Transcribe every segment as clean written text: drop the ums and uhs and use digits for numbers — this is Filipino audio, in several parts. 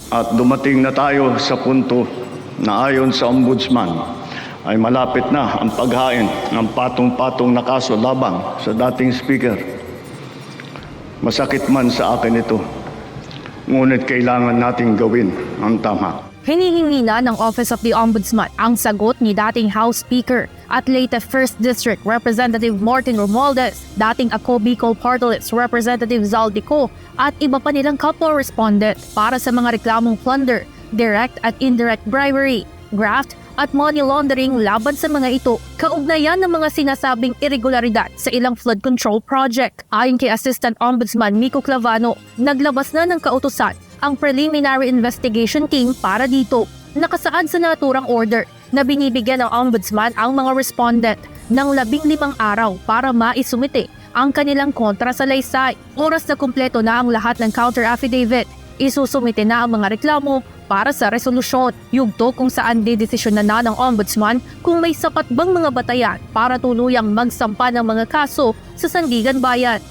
At dumating na tayo sa punto na ayon sa Ombudsman ay malapit na ang paghain ng patong-patong na kaso labang sa dating speaker. Masakit man sa akin ito, ngunit kailangan nating gawin ang tama. Hinihingi na ng Office of the Ombudsman ang sagot ni dating House Speaker at Leyte 1st District Representative Martin Romualdez, dating Ako Bicol Party List Representative Zaldico at iba pa nilang kapwa respondent para sa mga reklamong plunder, direct at indirect bribery, graft at money laundering laban sa mga ito, kaugnayan ng mga sinasabing irregularidad sa ilang flood control project. Ayon kay Assistant Ombudsman Miko Clavano, naglabas na ng kautusan ang preliminary investigation team para dito. Nakasaad sa naturang order na binibigyan ng Ombudsman ang mga respondent ng 15 araw para maisumite ang kanilang kontra sa laysay. Oras na kumpleto na ang lahat ng counter affidavit, isusumite na ang mga reklamo para sa resolusyon. Yugto kung saan didesisyon na ng Ombudsman kung may sapat bang mga batayan para tuluyang magsampa ng mga kaso sa Sandigan Bayan.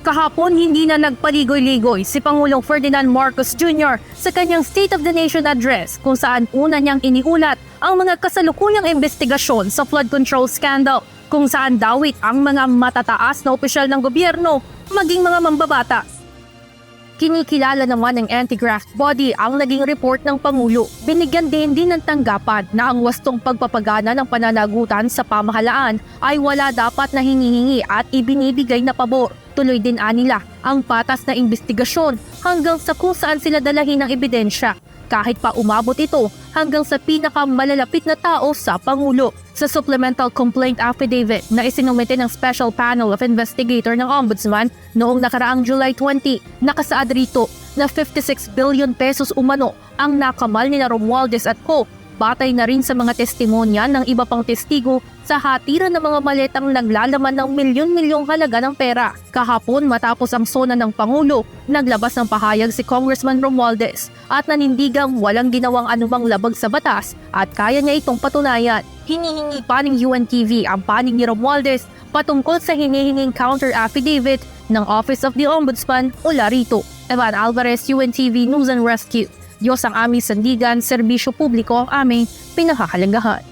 Kahapon, hindi na nagpaligoy-ligoy si Pangulong Ferdinand Marcos Jr. sa kanyang State of the Nation address kung saan una niyang iniulat ang mga kasalukuyang investigasyon sa flood control scandal kung saan dawit ang mga matataas na opisyal ng gobyerno maging mga mambabata. Kinikilala naman ng anti-graft body ang naging report ng Pangulo. Binigyan din ng tanggapan na ang wastong pagpapagana ng pananagutan sa pamahalaan ay wala dapat na hinihingi at ibinibigay na pabor. Tuloy din anila ang patas na investigasyon hanggang sa kung saan sila dalahin ng ebidensya, kahit pa umabot ito hanggang sa pinakamalalapit na tao sa Pangulo. Sa supplemental complaint affidavit na isinumite ng Special Panel of Investigator ng Ombudsman noong nakaraang July 20, nakasaad rito na 56 billion pesos umano ang nakamal ni Romualdez at Co. Batay na rin sa mga testimonya ng iba pang testigo sa hatiran ng mga maletang naglalaman ng milyon-milyong halaga ng pera. Kahapon matapos ang sona ng Pangulo, naglabas ng pahayag si Congressman Romualdez at nanindigang walang ginawang anumang labag sa batas at kaya niya itong patunayan. Hinihingi pa ng UNTV ang panig ni Romualdez patungkol sa hinihinging counter affidavit ng Office of the Ombudsman mula rito. Evan Alvarez, UNTV News and Rescue. Diyos ang aming sandigan, serbisyo publiko ang aming pinakahalagahan.